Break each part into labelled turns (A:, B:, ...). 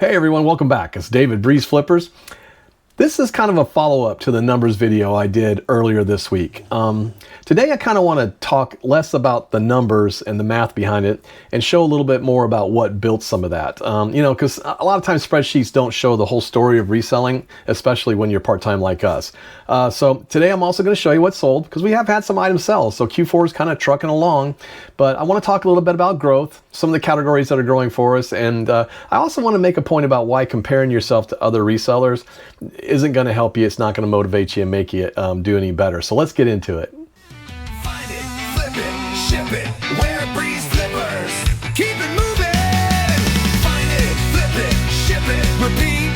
A: Hey everyone, welcome back. It's David, BreezeFlippers. This is kind of a follow-up to the numbers video I did earlier this week. Today I kind of want to talk less about the numbers and the math behind it and show a little bit more about what built some of that. Because a lot of times spreadsheets don't show the whole story of reselling, especially when you're part-time like us. So today I'm also going to show you what sold, because we have had some items sell. So Q4 is kind of trucking along, but I want to talk a little bit about growth, some of the categories that are growing for us, and I also want to make a point about why comparing yourself to other resellers isn't going to help you. It's not going to motivate you and make you do any better. So let's get into it.
B: Find it, flip it, ship it, wear BreezeFlippers. Keep it moving. Find it, flip it, ship it, repeat.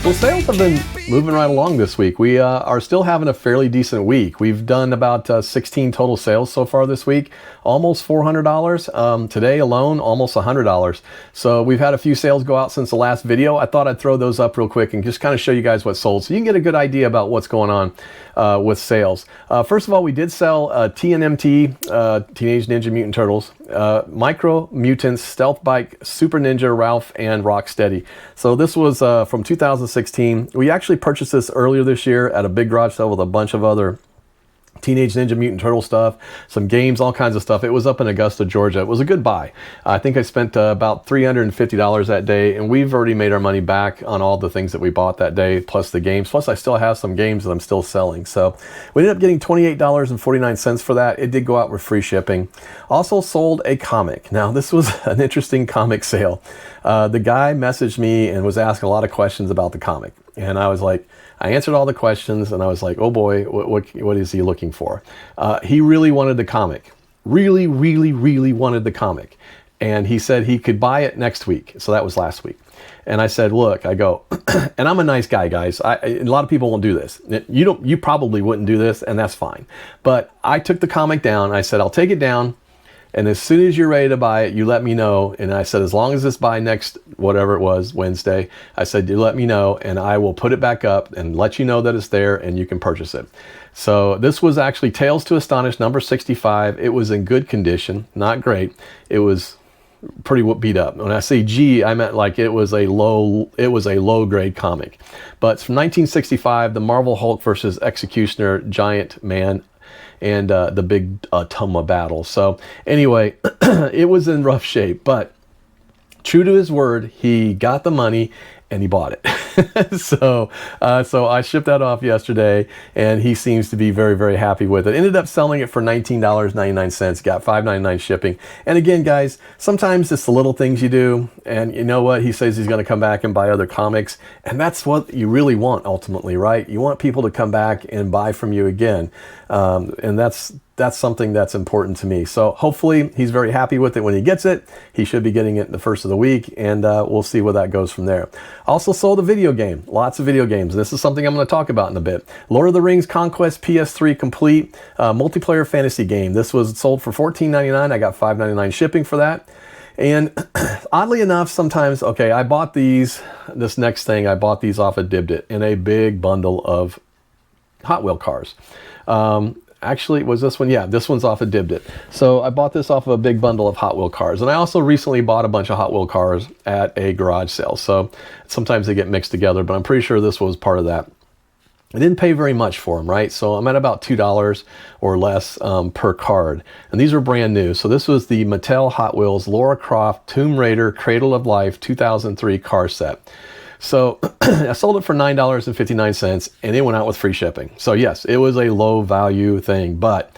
A: Well, sales have been moving right along this week. We are still having a fairly decent week. We've done about 16 total sales so far this week, almost $400. Today alone, almost $100. So we've had a few sales go out since the last video. I thought I'd throw those up real quick and just kind of show you guys what sold, so you can get a good idea about what's going on with sales. First of all, we did sell TNMT, Teenage Ninja Mutant Turtles, Micro Mutants, Stealth Bike, Super Ninja Ralph, and Rocksteady. So this was from 2016. We actually purchased this earlier this year at a big garage sale with a bunch of other Teenage Ninja Mutant Turtle stuff, some games, all kinds of stuff. It was up in Augusta, Georgia. It was a good buy. I think I spent about $350 that day, and we've already made our money back on all the things that we bought that day, plus the games. Plus, I still have some games that I'm still selling. So we ended up getting $28.49 for that. It did go out with free shipping. Also sold a comic. Now, this was an interesting comic sale. The guy messaged me and was asking a lot of questions about the comic. And I was like, I answered all the questions, and I was like, oh boy, what is he looking for? He really wanted the comic. Really wanted the comic. And he said he could buy it next week. So that was last week. And I said, look, I go, and I'm a nice guy, guys. A lot of people won't do this. You probably wouldn't do this, and that's fine. But I took the comic down. I said, I'll take it down. And as soon as you're ready to buy it, you let me know. And I said, as long as it's by next, whatever it was, Wednesday, I said, you let me know and I will put it back up and let you know that it's there and you can purchase it. So this was actually Tales to Astonish number 65. It was in good condition, not great. It was pretty beat up. When I say G, I meant like it was a low grade comic. But it's from 1965, the Marvel Hulk versus Executioner Giant Man, and the big Toma battle. So anyway, it was in rough shape, but true to his word, he got the money and he bought it. So I shipped that off yesterday, and he seems to be very happy with it. Ended up selling it for $19.99, got $5.99 shipping. And again, guys, sometimes it's the little things you do, and you know what? He says he's going to come back and buy other comics, and that's what you really want ultimately, right? You want people to come back and buy from you again, and that's something that's important to me. So hopefully he's very happy with it when he gets it. He should be getting it the first of the week, and we'll see where that goes from there. Also sold a video game, lots of video games. This is something I'm going to talk about in a bit. Lord of the Rings Conquest PS3 Complete multiplayer fantasy game. This was sold for $14.99. I got $5.99 shipping for that. And oddly enough, sometimes, okay, I bought this next thing, I bought these off of Dibdit in a big bundle of Hot Wheel cars. Actually, was this one? Yeah, this one's off of Dibdit. So I bought this off of a big bundle of Hot Wheel cars. And I also recently bought a bunch of Hot Wheel cars at a garage sale. So sometimes they get mixed together, but I'm pretty sure this was part of that. I didn't pay very much for them, right? So I'm at about $2 or less per card. And these were brand new. So this was the Mattel Hot Wheels Lara Croft Tomb Raider Cradle of Life 2003 car set. So I sold it for $9.59, and it went out with free shipping. So yes, it was a low value thing, but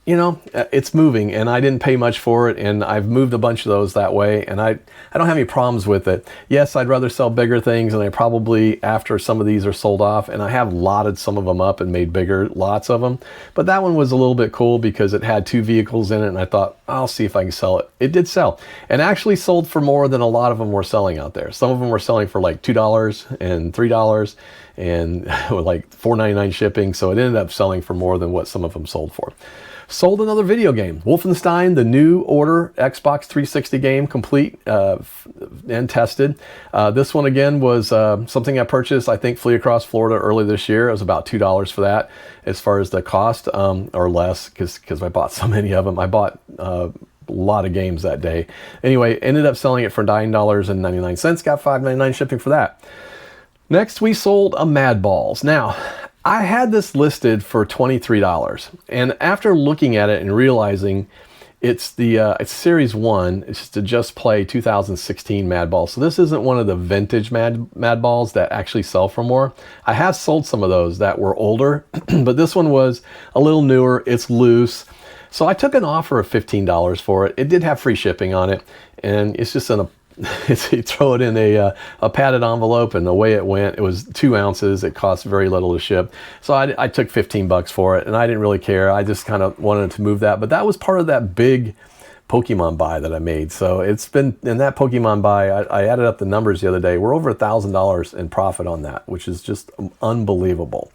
A: you know, it's moving, and I didn't pay much for it, and I've moved a bunch of those that way, and I don't have any problems with it. Yes, I'd rather sell bigger things, and I probably, after some of these are sold off, and I have lotted some of them up and made bigger lots of them, but that one was a little bit cool because it had two vehicles in it, and I thought, I'll see if I can sell it. It did sell, and actually sold for more than a lot of them were selling out there. Some of them were selling for like $2 and $3, and like $4.99 shipping, so it ended up selling for more than what some of them sold for. Sold another video game, Wolfenstein, the New Order Xbox 360 game, complete and tested. This one again was something I purchased, I think, Flee Across Florida early this year. It was about $2 for that as far as the cost, or less, because I bought so many of them. I bought lot of games that day. Anyway, ended up selling it for $9.99. Got $5.99 shipping for that. Next, we sold a Mad Balls. Now, I had this listed for $23, and after looking at it and realizing it's it's Series 1, it's just a Just Play 2016 Mad Balls. So this isn't one of the vintage Mad Balls that actually sell for more. I have sold some of those that were older, but this one was a little newer. It's loose. So I took an offer of $15 for it. It did have free shipping on it, and it's just in a you throw it in a padded envelope, and the way it went, it was 2 ounces. It cost very little to ship. So I took $15 for it, and I didn't really care. I just kind of wanted to move that. But that was part of that big Pokemon buy that I made. So it's been, in that Pokemon buy, I added up the numbers the other day. We're over $1,000 in profit on that, which is just unbelievable.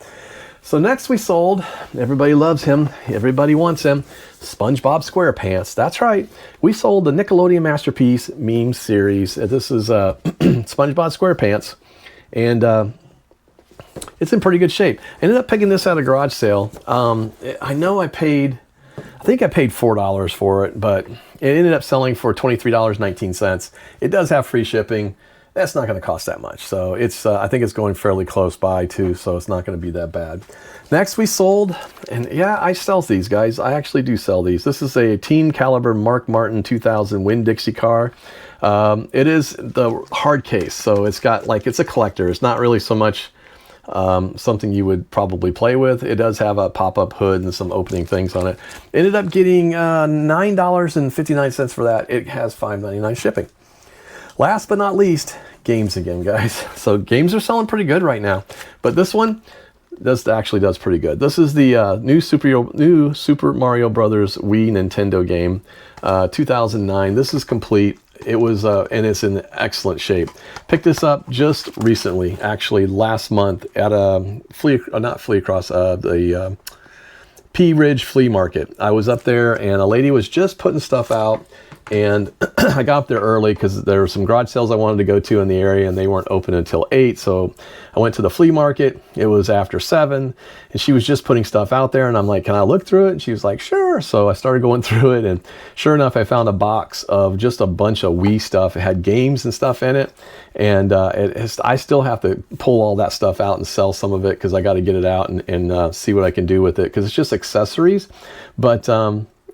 A: So next we sold, everybody loves him, everybody wants him, SpongeBob SquarePants. That's right. We sold the Nickelodeon Masterpiece meme series. This is SpongeBob SquarePants, and it's in pretty good shape. I ended up picking this at a garage sale. I know I think I paid $4 for it, but it ended up selling for $23.19. It does have free shipping. That's not going to cost that much. So it's, I think it's going fairly close by too, so it's not going to be that bad. Next we sold, and yeah, I sell these, guys. I actually do sell these. This is a Team Caliber Mark Martin 2000 Winn-Dixie car. It is the hard case, so it's got, like, it's a collector. It's not really so much something you would probably play with. It does have a pop-up hood and some opening things on it. Ended up getting $9.59 for that. It has $5.99 shipping. Last but not least, games again, guys. So games are selling pretty good right now, but this one actually does pretty good. This is the new Super Mario Brothers Wii Nintendo game, 2009. This is complete. It was, and it's in excellent shape. Picked this up just recently, actually last month at a the Pea Ridge Flea Market. I was up there, and a lady was just putting stuff out. And I got up there early because there were some garage sales I wanted to go to in the area, and they weren't open until 8. So I went to the flea market. It was after 7, and she was just putting stuff out there. And I'm like, can I look through it? And she was like, sure. So I started going through it, and sure enough, I found a box of just a bunch of Wii stuff. It had games and stuff in it. And I still have to pull all that stuff out and sell some of it because I got to get it out and see what I can do with it, because it's just accessories. But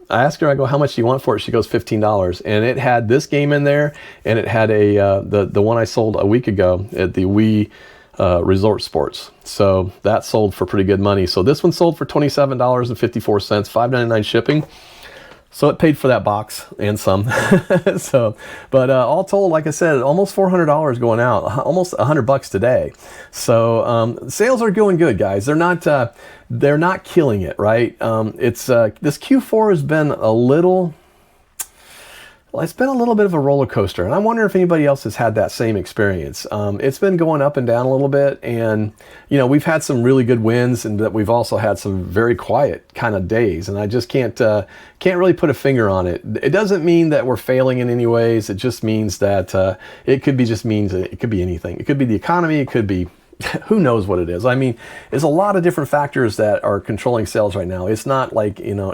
A: I asked her, I go, how much do you want for it? She goes, $15. And it had this game in there, and it had the one I sold a week ago at the Wii Resort Sports. So that sold for pretty good money. So this one sold for $27.54, $5.99 shipping. So it paid for that box and some. So, but all told, like I said, almost $400 going out, almost $100 today. So sales are going good, guys. They're not killing it, right? It's this Q4 has been a little. Well, it's been a little bit of a roller coaster, and I wonder if anybody else has had that same experience. It's been going up and down a little bit, and you know, we've had some really good wins, and that we've also had some very quiet kind of days, and I just can't really put a finger on it. It doesn't mean that we're failing in any ways. It just means that it could be anything. It could be the economy. It could be who knows what it is. I mean, there's a lot of different factors that are controlling sales right now. It's not like, you know,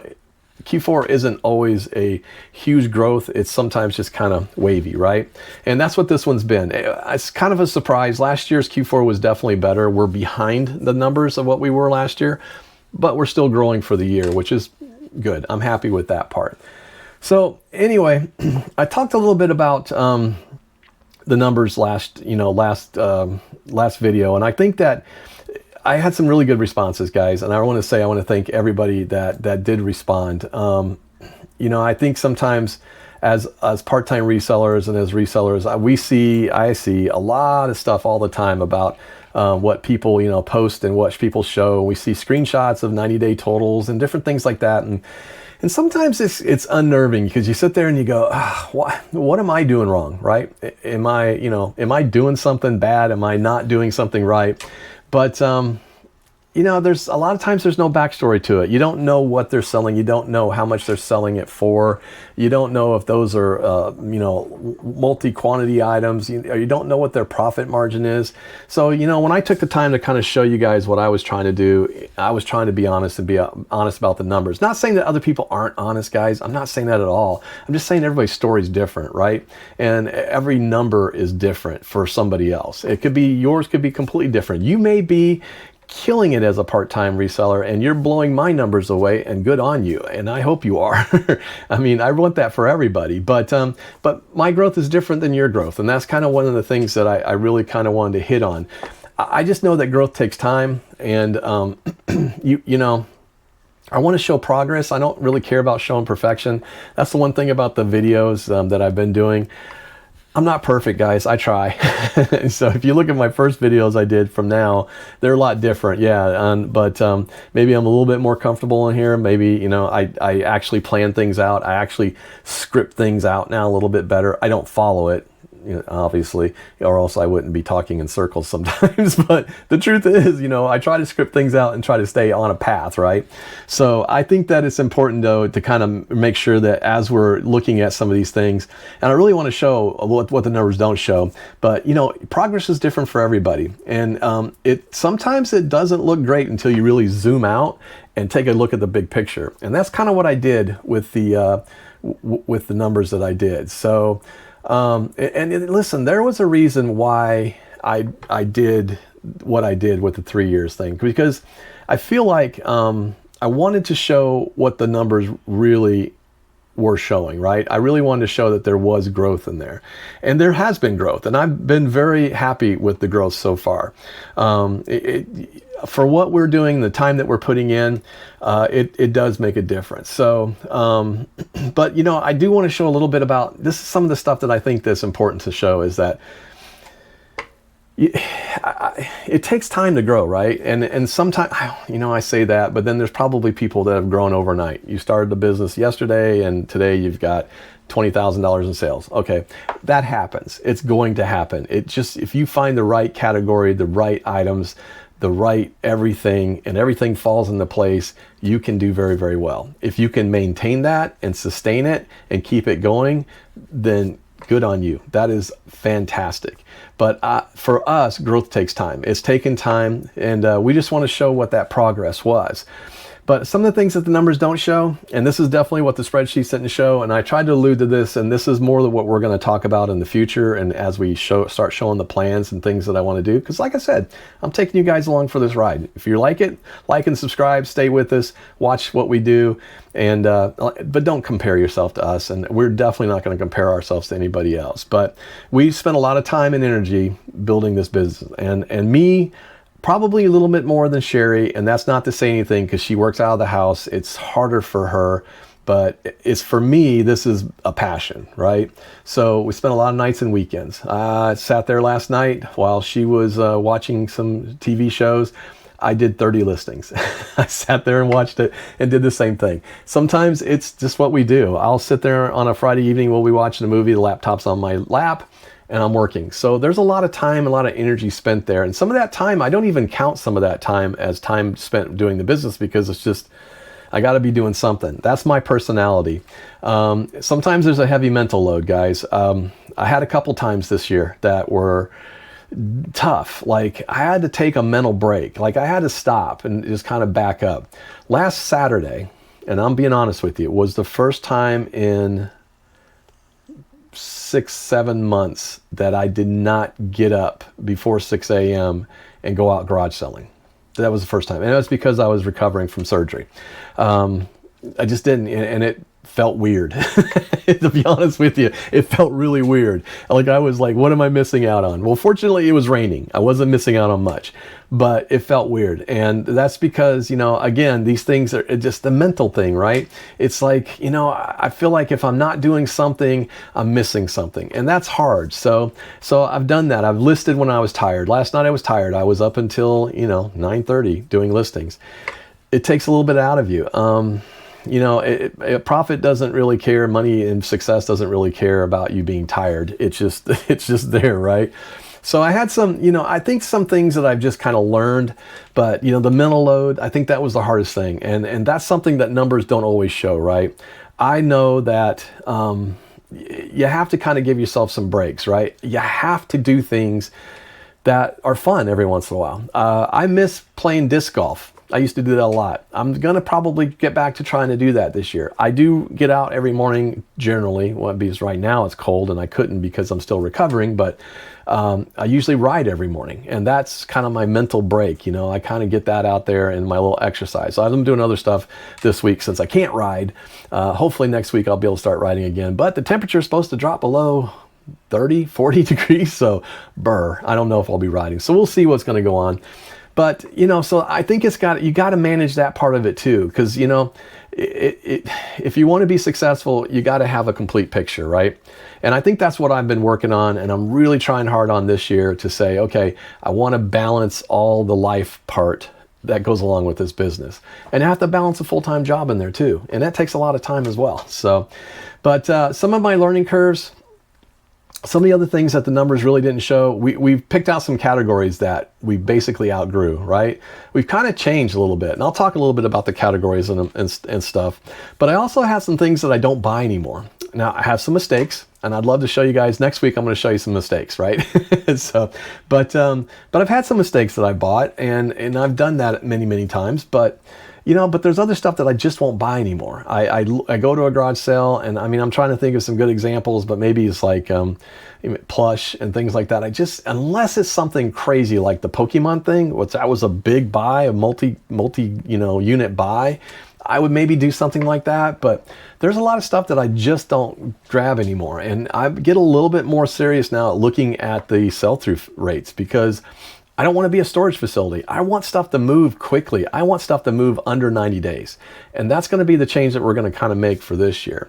A: Q4 isn't always a huge growth. It's sometimes just kind of wavy, right? And that's what this one's been. It's kind of a surprise. Last year's Q4 was definitely better. We're behind the numbers of what we were last year, but we're still growing for the year, which is good. I'm happy with that part. So anyway, I talked a little bit about the numbers last video, and I think that I had some really good responses, guys, and I want to thank everybody that did respond. You know, I think sometimes as part-time resellers and as resellers, I see a lot of stuff all the time about what people, you know, post and what people show. We see screenshots of 90-day totals and different things like that, and sometimes it's unnerving because you sit there and you go, what am I doing wrong, right? Am I doing something bad? Am I not doing something right? But, there's a lot of times there's no backstory to it. You don't know what they're selling. You don't know how much they're selling it for. You don't know if those are, multi-quantity items. You don't know what their profit margin is. So, when I took the time to kind of show you guys what I was trying to do, I was trying to be honest and be honest about the numbers. Not saying that other people aren't honest, guys. I'm not saying that at all. I'm just saying everybody's story is different, right? And every number is different for somebody else. Yours could be completely different. You may be killing it as a part-time reseller and you're blowing my numbers away, and good on you, and I hope you are. I mean, I want that for everybody, but my growth is different than your growth, and that's kind of one of the things that I really kind of wanted to hit on. I just know that growth takes time, and I want to show progress. I don't really care about showing perfection. That's the one thing about the videos that I've been doing. I'm not perfect, guys. I try. So if you look at my first videos I did from now, they're a lot different. Yeah. But maybe I'm a little bit more comfortable in here. Maybe, I actually plan things out. I actually script things out now a little bit better. I don't follow it, obviously, or else I wouldn't be talking in circles sometimes. But the truth is, I try to script things out and try to stay on a path, right? So I think that it's important, though, to kind of make sure that as we're looking at some of these things, and I really want to show what the numbers don't show, but progress is different for everybody, and sometimes it doesn't look great until you really zoom out and take a look at the big picture, and that's kind of what I did with the numbers that I did. So. Listen, there was a reason why I did what I did with the 3 years thing, because I feel like I wanted to show what the numbers really were showing, right? I really wanted to show that there was growth in there, and there has been growth, and I've been very happy with the growth so far. For what we're doing, the time that we're putting in, it does make a difference. So, but I do want to show a little bit about this. Some of the stuff that I think that's important to show is that it takes time to grow, right? And sometimes, I say that, but then there's probably people that have grown overnight. You started the business yesterday, and today you've got $20,000 in sales. Okay, that happens. It's going to happen. If you find the right category, the right items, the right everything, and everything falls into place, you can do very, very well. If you can maintain that and sustain it and keep it going, then good on you. That is fantastic. But for us, growth takes time. It's taken time, and we just want to show what that progress was. But some of the things that the numbers don't show, and this is definitely what the spreadsheet didn't show, and I tried to allude to this, and this is more than what we're going to talk about in the future, and as we start showing the plans and things that I want to do, because like I said, I'm taking you guys along for this ride. If you like it, like and subscribe, stay with us, watch what we do, and but don't compare yourself to us, and we're definitely not going to compare ourselves to anybody else. But we spent a lot of time and energy building this business, and me, probably a little bit more than Sherry, and that's not to say anything because she works out of the house. It's harder for her, but it's for me, this is a passion, right? So we spent a lot of nights and weekends. I sat there last night while she was watching some TV shows. I did 30 listings. I sat there and watched it and did the same thing. Sometimes it's just what we do. I'll sit there on a Friday evening while we watch a movie, the laptop's on my lap, and I'm working. So there's a lot of time, a lot of energy spent there. And some of that time, I don't even count some of that time as time spent doing the business, because it's just, I got to be doing something. That's my personality. Sometimes there's a heavy mental load, guys. I had a couple times this year that were tough. Like I had to take a mental break. Like I had to stop and just kind of back up. Last Saturday, and I'm being honest with you, was the first time in 6-7 months that I did not get up before 6 a.m. and go out garage selling. That was the first time. And it was because I was recovering from surgery. I just didn't, and it felt weird. To be honest with you, it felt really weird. Like I was like, what am I missing out on? Well, fortunately it was raining. I wasn't missing out on much, but it felt weird. And that's because, again, these things are just the mental thing, right? It's like, I feel like if I'm not doing something, I'm missing something, and that's hard. So I've done that. I've listed when I was tired. Last night I was tired. I was up until, 9:30 doing listings. It takes a little bit out of you. Profit doesn't really care. Money and success doesn't really care about you being tired. It's just there, right? So I had some, I think some things that I've just kind of learned, but the mental load, I think that was the hardest thing. And that's something that numbers don't always show, right? I know that you have to kind of give yourself some breaks, right? You have to do things that are fun every once in a while. I miss playing disc golf. I used to do that a lot. I'm going to probably get back to trying to do that this year. I do get out every morning generally, because right now it's cold and I couldn't because I'm still recovering, but I usually ride every morning, and that's kind of my mental break. I kind of get that out there in my little exercise. So I'm doing other stuff this week since I can't ride. Hopefully next week I'll be able to start riding again, but the temperature is supposed to drop below 30, 40 degrees. So I don't know if I'll be riding. So we'll see what's going to go on. But, so I think you got to manage that part of it too. Because, if you want to be successful, you got to have a complete picture, right? And I think that's what I've been working on. And I'm really trying hard on this year to say, okay, I want to balance all the life part that goes along with this business. And I have to balance a full-time job in there too. And that takes a lot of time as well. So, but some of my learning curves, some of the other things that the numbers really didn't show, we've picked out some categories that we basically outgrew, right? We've kind of changed a little bit, and I'll talk a little bit about the categories and stuff, but I also have some things that I don't buy anymore. Now, I have some mistakes, and I'd love to show you guys. Next week, I'm going to show you some mistakes, right? But I've had some mistakes that I bought, and I've done that many, many times, but there's other stuff that I just won't buy anymore. I go to a garage sale, and I'm trying to think of some good examples, but maybe it's like plush and things like that. Unless it's something crazy like the Pokemon thing, that was a big buy, a multi unit buy, I would maybe do something like that. But there's a lot of stuff that I just don't grab anymore. And I get a little bit more serious now at looking at the sell-through rates, because I don't want to be a storage facility. I want stuff to move quickly. I want stuff to move under 90 days. And that's going to be the change that we're going to kind of make for this year.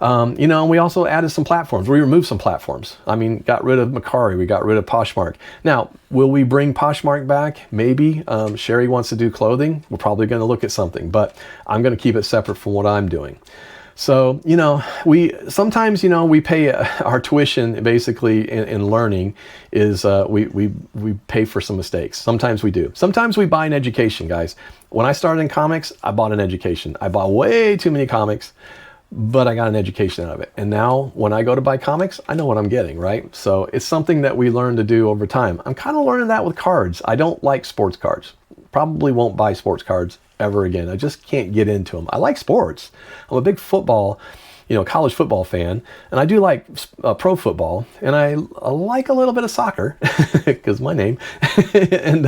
A: And we also added some platforms. We removed some platforms. Got rid of Macari. We got rid of Poshmark. Now, will we bring Poshmark back? Maybe. Sherry wants to do clothing. We're probably going to look at something, but I'm going to keep it separate from what I'm doing. So, we sometimes, we pay our tuition basically in learning is we pay for some mistakes. Sometimes we do. Sometimes we buy an education, guys. When I started in comics, I bought an education. I bought way too many comics, but I got an education out of it. And now when I go to buy comics, I know what I'm getting, right? So it's something that we learn to do over time. I'm kind of learning that with cards. I don't like sports cards. Probably won't buy sports cards ever again. I just can't get into them. I like sports. I'm a big football, college football fan, and I do like pro football, and I like a little bit of soccer because my name, and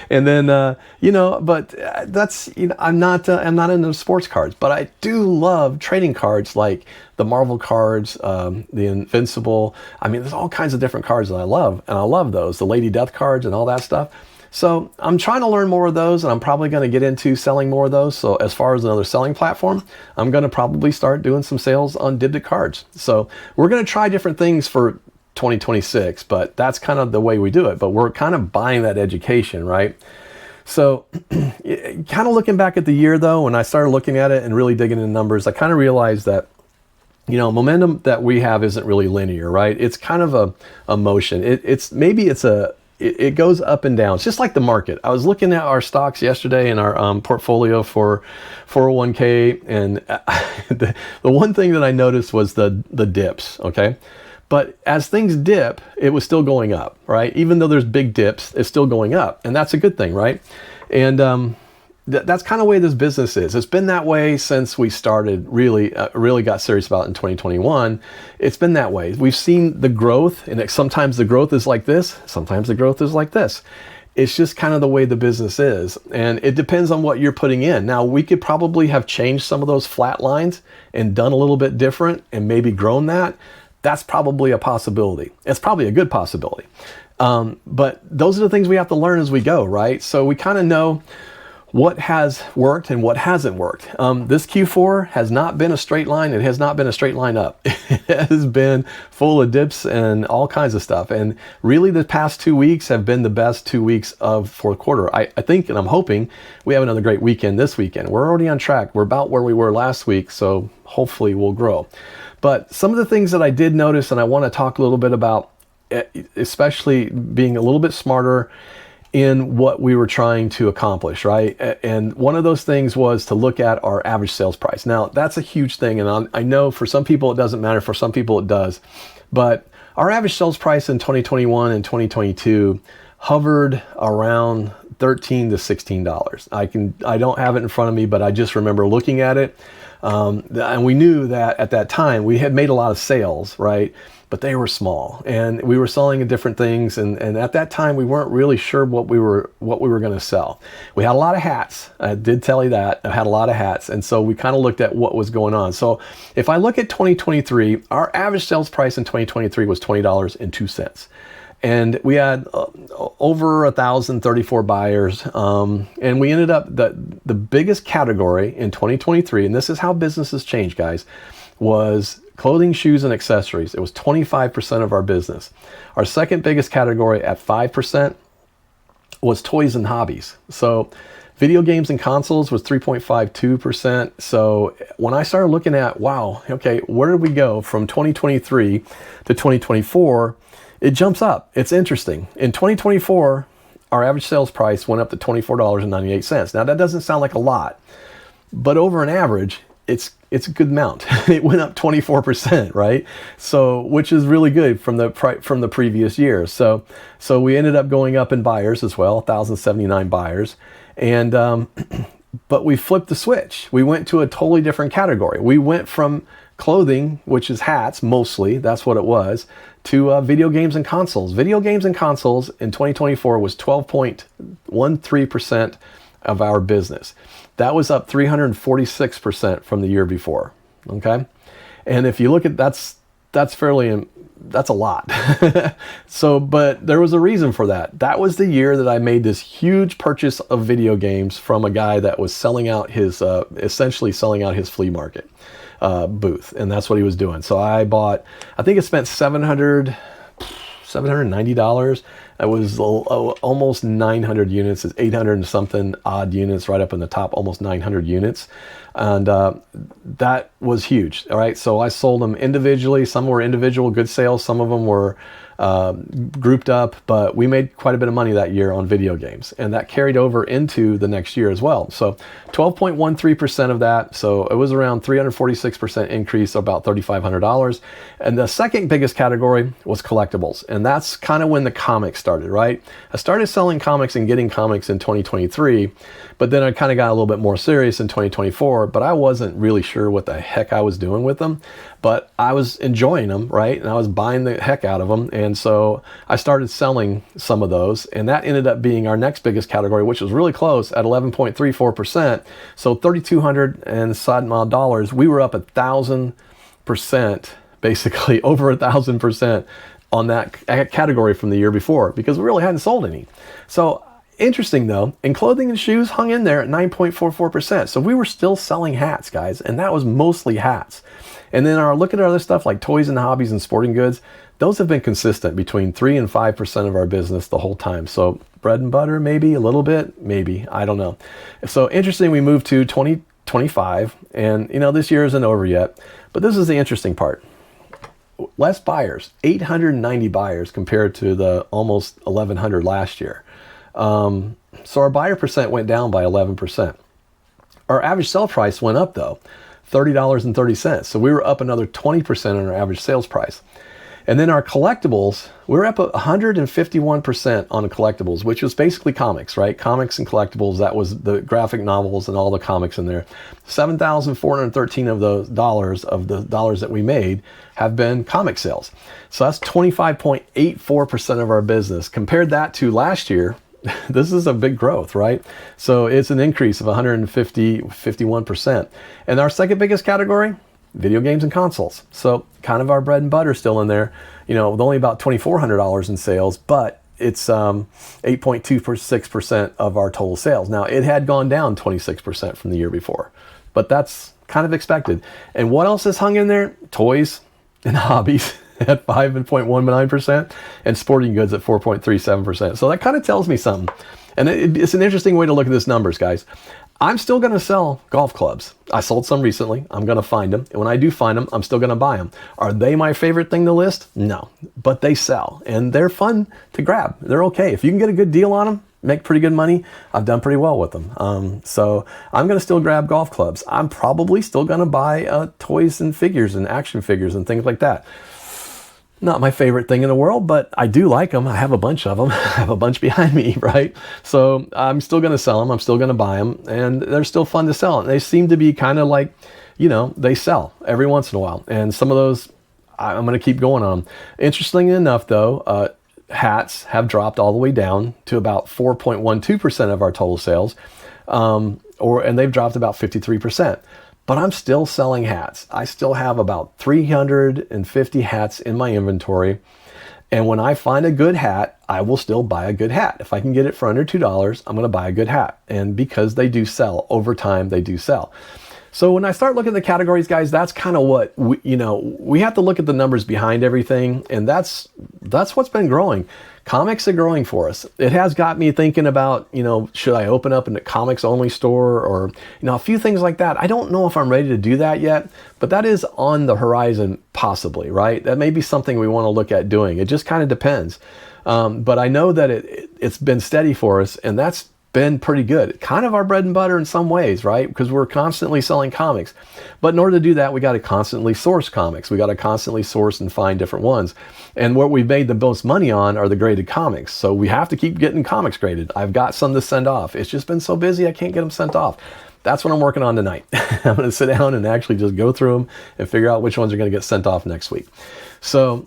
A: then but that's I'm not into sports cards, but I do love trading cards like the Marvel cards, the Invincible. There's all kinds of different cards that I love, and I love those, the Lady Death cards and all that stuff. So I'm trying to learn more of those, and I'm probably going to get into selling more of those. So as far as another selling platform, I'm going to probably start doing some sales on Dibdit cards. So we're going to try different things for 2026, but that's kind of the way we do it. But we're kind of buying that education, right? So kind of looking back at the year though, when I started looking at it and really digging into numbers, I kind of realized that momentum that we have isn't really linear, right? It's kind of a motion. It goes up and down. It's just like the market. I was looking at our stocks yesterday in our portfolio for 401k, and the one thing that I noticed was the dips, okay? But as things dip, it was still going up, right? Even though there's big dips, it's still going up, and that's a good thing, right? And that's kind of the way this business is. It's been that way since we started really got serious about it in 2021. It's been that way. We've seen the growth, and sometimes the growth is like this, sometimes the growth is like this. It's just kind of the way the business is, and it depends on what you're putting in. Now, we could probably have changed some of those flat lines and done a little bit different and maybe grown that. That's probably a possibility. It's probably a good possibility. But those are the things we have to learn as we go, right? So we kind of know what has worked and what hasn't worked. This Q4 has not been a straight line. It has not been a straight line up. It has been full of dips and all kinds of stuff. And really the past 2 weeks have been the best 2 weeks of fourth quarter. I think, and I'm hoping we have another great weekend this weekend. We're already on track. We're about where we were last week, so hopefully we'll grow. But some of the things that I did notice and I want to talk a little bit about especially being a little bit smarter in what we were trying to accomplish, right? And one of those things was to look at our average sales price. Now, that's a huge thing, and I know for some people it doesn't matter, for some people it does, but our average sales price in 2021 and 2022 hovered around $13 to $16. I don't have it in front of me, but I just remember looking at it, and we knew that at that time we had made a lot of sales, right? But they were small, and we were selling different things, and at that time we weren't really sure what we were going to sell. We had a lot of hats. I did tell you that. I had a lot of hats, and so we kind of looked at what was going on. So if I look at 2023, our average sales price in 2023 was $20.02. And we had over 1,034 buyers, and we ended up, the biggest category in 2023, and this is how businesses change, guys, was clothing, shoes, and accessories. It was 25% of our business. Our second biggest category at 5% was toys and hobbies. So video games and consoles was 3.52%. So when I started looking at, wow, okay, where did we go from 2023 to 2024? It jumps up. It's interesting. In 2024, our average sales price went up to $24.98. Now that doesn't sound like a lot, but over an average, it's a good amount. It went up 24%, right? So, which is really good from the previous year. So we ended up going up in buyers as well, 1,079 buyers, and but we flipped the switch. We went to a totally different category. We went from clothing, which is hats mostly, that's what it was, to video games and consoles. Video games and consoles in 2024 was 12.13% of our business. That was up 346% from the year before. Okay, and if you look at that's a lot. So, but there was a reason for that. That was the year that I made this huge purchase of video games from a guy that was selling out his essentially selling out his flea market booth, and that's what he was doing. So I bought, I think I spent $790. It was almost 900 units. It's 800 and something odd units right up in the top, almost 900 units. And that was huge. All right. So I sold them individually. Some were individual good sales. Some of them were grouped up, but we made quite a bit of money that year on video games, and that carried over into the next year as well. So 12.13% of that. So it was around 346% increase, about $3,500. And the second biggest category was collectibles. And that's kind of when the comics started, right? I started selling comics and getting comics in 2023, but then I kind of got a little bit more serious in 2024, but I wasn't really sure what the heck I was doing with them, but I was enjoying them, right? And I was buying the heck out of them. And so I started selling some of those, and that ended up being our next biggest category, which was really close at 11.34%. So $3,200 and some odd dollars. We were up 1,000%, basically over 1,000% on that category from the year before, because we really hadn't sold any. So interesting though, and clothing and shoes hung in there at 9.44%. So we were still selling hats, guys, and that was mostly hats. And then look at our other stuff like toys and hobbies and sporting goods. Those have been consistent between 3 and 5% of our business the whole time. So bread and butter, maybe a little bit, maybe, I don't know. So interesting, we moved to 2025, and this year isn't over yet, but this is the interesting part. Less buyers, 890 buyers compared to the almost 1,100 last year. So our buyer percent went down by 11%. Our average sale price went up though, $30.30. So we were up another 20% on our average sales price. And then our collectibles, we're up 151% on the collectibles, which was basically comics, right? Comics and collectibles, that was the graphic novels and all the comics in there. 7,413 of the dollars that we made have been comic sales. So that's 25.84% of our business. Compared that to last year, this is a big growth, right? So it's an increase of 51%. And our second biggest category, video games and consoles. So kind of our bread and butter still in there, with only about $2,400 in sales, but it's 8.26% of our total sales. Now it had gone down 26% from the year before, but that's kind of expected. And what else is hung in there? Toys and hobbies at 5.19% and sporting goods at 4.37%. So that kind of tells me something. And it's an interesting way to look at this numbers, guys. I'm still going to sell golf clubs. I sold some recently. I'm going to find them. And when I do find them, I'm still going to buy them. Are they my favorite thing to list? No, but they sell and they're fun to grab. They're okay. If you can get a good deal on them, make pretty good money, I've done pretty well with them. So I'm going to still grab golf clubs. I'm probably still going to buy toys and figures and action figures and things like that. Not my favorite thing in the world, but I do like them. I have a bunch of them. I have a bunch behind me, right? So I'm still going to sell them. I'm still going to buy them, and they're still fun to sell. And they seem to be kind of like, they sell every once in a while. And some of those, I'm going to keep going on. Interestingly enough, though, hats have dropped all the way down to about 4.12% of our total sales, and they've dropped about 53%. But I'm still selling hats. I still have about 350 hats in my inventory. And when I find a good hat, I will still buy a good hat. If I can get it for under $2, I'm going to buy a good hat. And because they do sell, over time, they do sell. So when I start looking at the categories, guys, that's kind of what, we have to look at the numbers behind everything. And that's what's been growing. Comics are growing for us. It has got me thinking about, should I open up a comics only store or, a few things like that. I don't know if I'm ready to do that yet, but that is on the horizon possibly, right? That may be something we want to look at doing. It just kind of depends. But I know that it's been steady for us, and that's been pretty good. Kind of our bread and butter in some ways, right? Because we're constantly selling comics. But in order to do that, we got to constantly source comics. We got to constantly source and find different ones. And what we've made the most money on are the graded comics. So we have to keep getting comics graded. I've got some to send off. It's just been so busy, I can't get them sent off. That's what I'm working on tonight. I'm going to sit down and actually just go through them and figure out which ones are going to get sent off next week. So,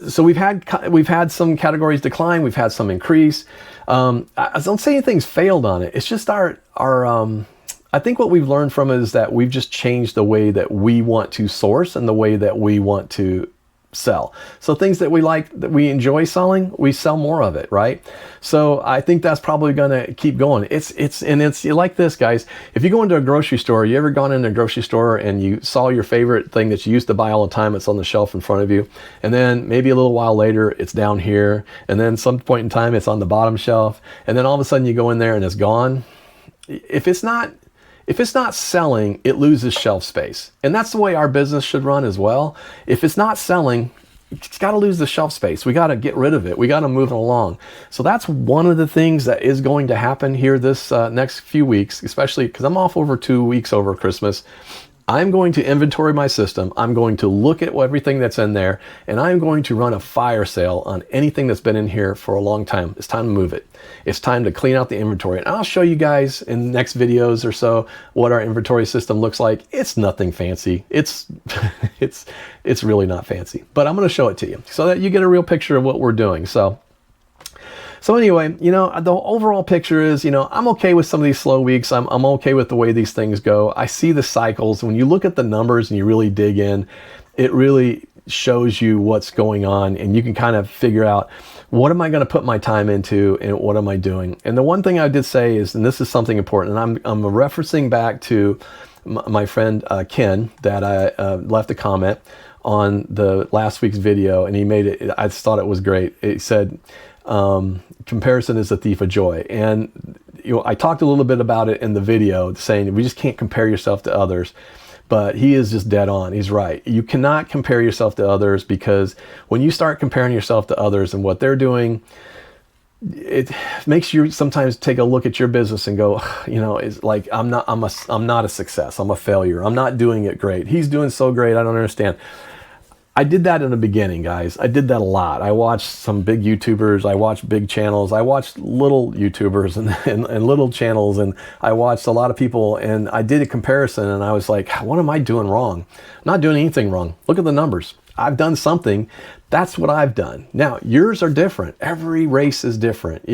A: so we've had some categories decline. We've had some increase. I don't say anything's failed on it. It's just our I think what we've learned from it is that we've just changed the way that we want to source and the way that we want to sell. So things that we like, that we enjoy selling, we sell more of it, right? So I think that's probably going to keep going. It's like this, guys. If you go into a grocery store, you ever gone into a grocery store and you saw your favorite thing that you used to buy all the time, it's on the shelf in front of you, and then maybe a little while later it's down here, and then some point in time it's on the bottom shelf, and then all of a sudden you go in there and it's gone. If it's not selling, it loses shelf space. And that's the way our business should run as well. If it's not selling, it's got to lose the shelf space. We got to get rid of it. We got to move it along. So that's one of the things that is going to happen here this next few weeks, especially because I'm off over 2 weeks over Christmas. I'm going to inventory my system. I'm going to look at everything that's in there, and I'm going to run a fire sale on anything that's been in here for a long time. It's time to move it. It's time to clean out the inventory. And I'll show you guys in the next videos or so what our inventory system looks like. It's nothing fancy. It's really not fancy, but I'm going to show it to you so that you get a real picture of what we're doing. So anyway, the overall picture is, I'm okay with some of these slow weeks. I'm okay with the way these things go. I see the cycles. When you look at the numbers and you really dig in, it really shows you what's going on, and you can kind of figure out, what am I going to put my time into and what am I doing? And the one thing I did say is, and this is something important, and I'm referencing back to my friend Ken, that I left a comment on the last week's video, and he made it, I thought it was great. It said, comparison is the thief of joy. And I talked a little bit about it in the video, saying we just can't compare yourself to others. But he is just dead on. He's right. You cannot compare yourself to others, because when you start comparing yourself to others and what they're doing, it makes you sometimes take a look at your business and go, it's like, I'm not a success. I'm a failure. I'm not doing it great. He's doing so great. I don't understand. I did that in the beginning, guys. I did that a lot. I watched some big YouTubers. I watched big channels. I watched little YouTubers and little channels. And I watched a lot of people, and I did a comparison, and I was like, what am I doing wrong? I'm not doing anything wrong. Look at the numbers. I've done something. That's what I've done. Now, yours are different. Every race is different.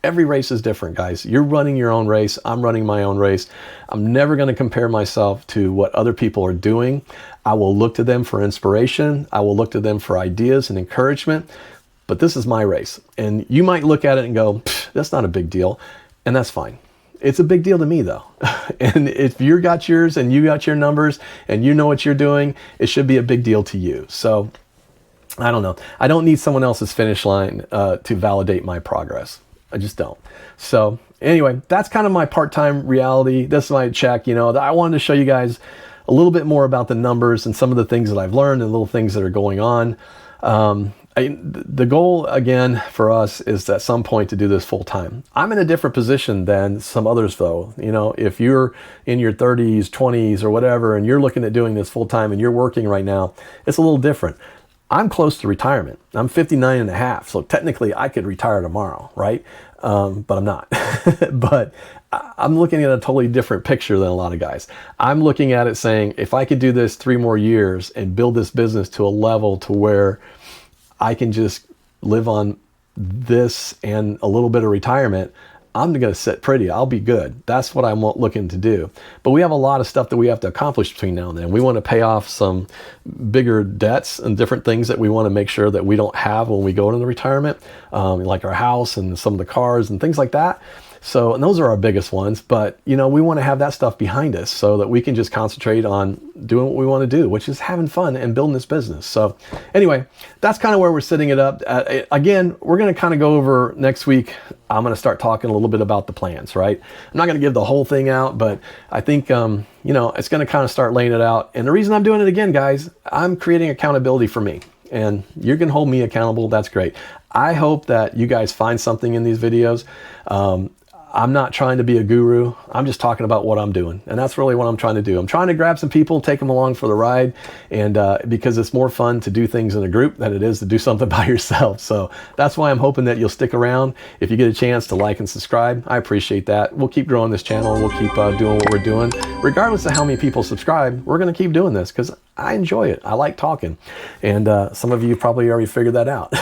A: Every race is different, guys. You're running your own race. I'm running my own race. I'm never going to compare myself to what other people are doing. I will look to them for inspiration. I will look to them for ideas and encouragement. But this is my race. And you might look at it and go, that's not a big deal. And that's fine. It's a big deal to me, though. And if you got yours and you got your numbers and you know what you're doing, it should be a big deal to you. So I don't know. I don't need someone else's finish line to validate my progress. I just don't. So anyway, that's kind of my part-time reality. This is my check. I wanted to show you guys a little bit more about the numbers and some of the things that I've learned and little things that are going on. The goal again for us is at some point to do this full time. I'm in a different position than some others though. If you're in your 30s, 20s or whatever, and you're looking at doing this full time and you're working right now, it's a little different. I'm close to retirement. I'm 59 and a half. So technically I could retire tomorrow, right? But I'm not. But I'm looking at a totally different picture than a lot of guys. I'm looking at it saying, if I could do this 3 more years and build this business to a level to where I can just live on this and a little bit of retirement, I'm going to sit pretty. I'll be good. That's what I'm looking to do. But we have a lot of stuff that we have to accomplish between now and then. We want to pay off some bigger debts and different things that we want to make sure that we don't have when we go into retirement, like our house and some of the cars and things like that. So, and those are our biggest ones, but we want to have that stuff behind us so that we can just concentrate on doing what we want to do, which is having fun and building this business. So anyway, that's kind of where we're setting it up. Again, we're going to kind of go over next week. I'm going to start talking a little bit about the plans, right? I'm not going to give the whole thing out, but I think, it's going to kind of start laying it out. And the reason I'm doing it again, guys, I'm creating accountability for me. And you can hold me accountable. That's great. I hope that you guys find something in these videos. I'm not trying to be a guru. I'm just talking about what I'm doing. And that's really what I'm trying to do. I'm trying to grab some people, take them along for the ride. And because it's more fun to do things in a group than it is to do something by yourself. So that's why I'm hoping that you'll stick around. If you get a chance to like and subscribe, I appreciate that. We'll keep growing this channel. We'll keep doing what we're doing. Regardless of how many people subscribe, we're going to keep doing this because I enjoy it. I like talking. And some of you probably already figured that out.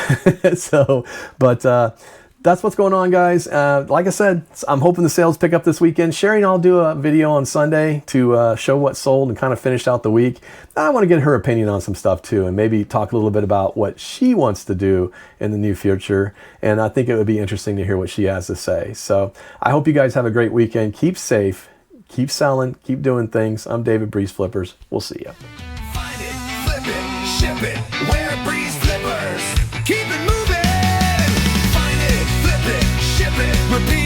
A: That's what's going on, guys. Like I said, I'm hoping the sales pick up this weekend. Sherry and I'll do a video on Sunday to show what sold and kind of finished out the week. I want to get her opinion on some stuff too, and maybe talk a little bit about what she wants to do in the near future. And I think it would be interesting to hear what she has to say. So I hope you guys have a great weekend. Keep safe, keep selling, keep doing things. I'm David BreezeFlippers. We'll see you.
B: Find it, flip it, ship it, wear BreezeFlippers. Keep it moving. Find it, flip it, ship it, repeat.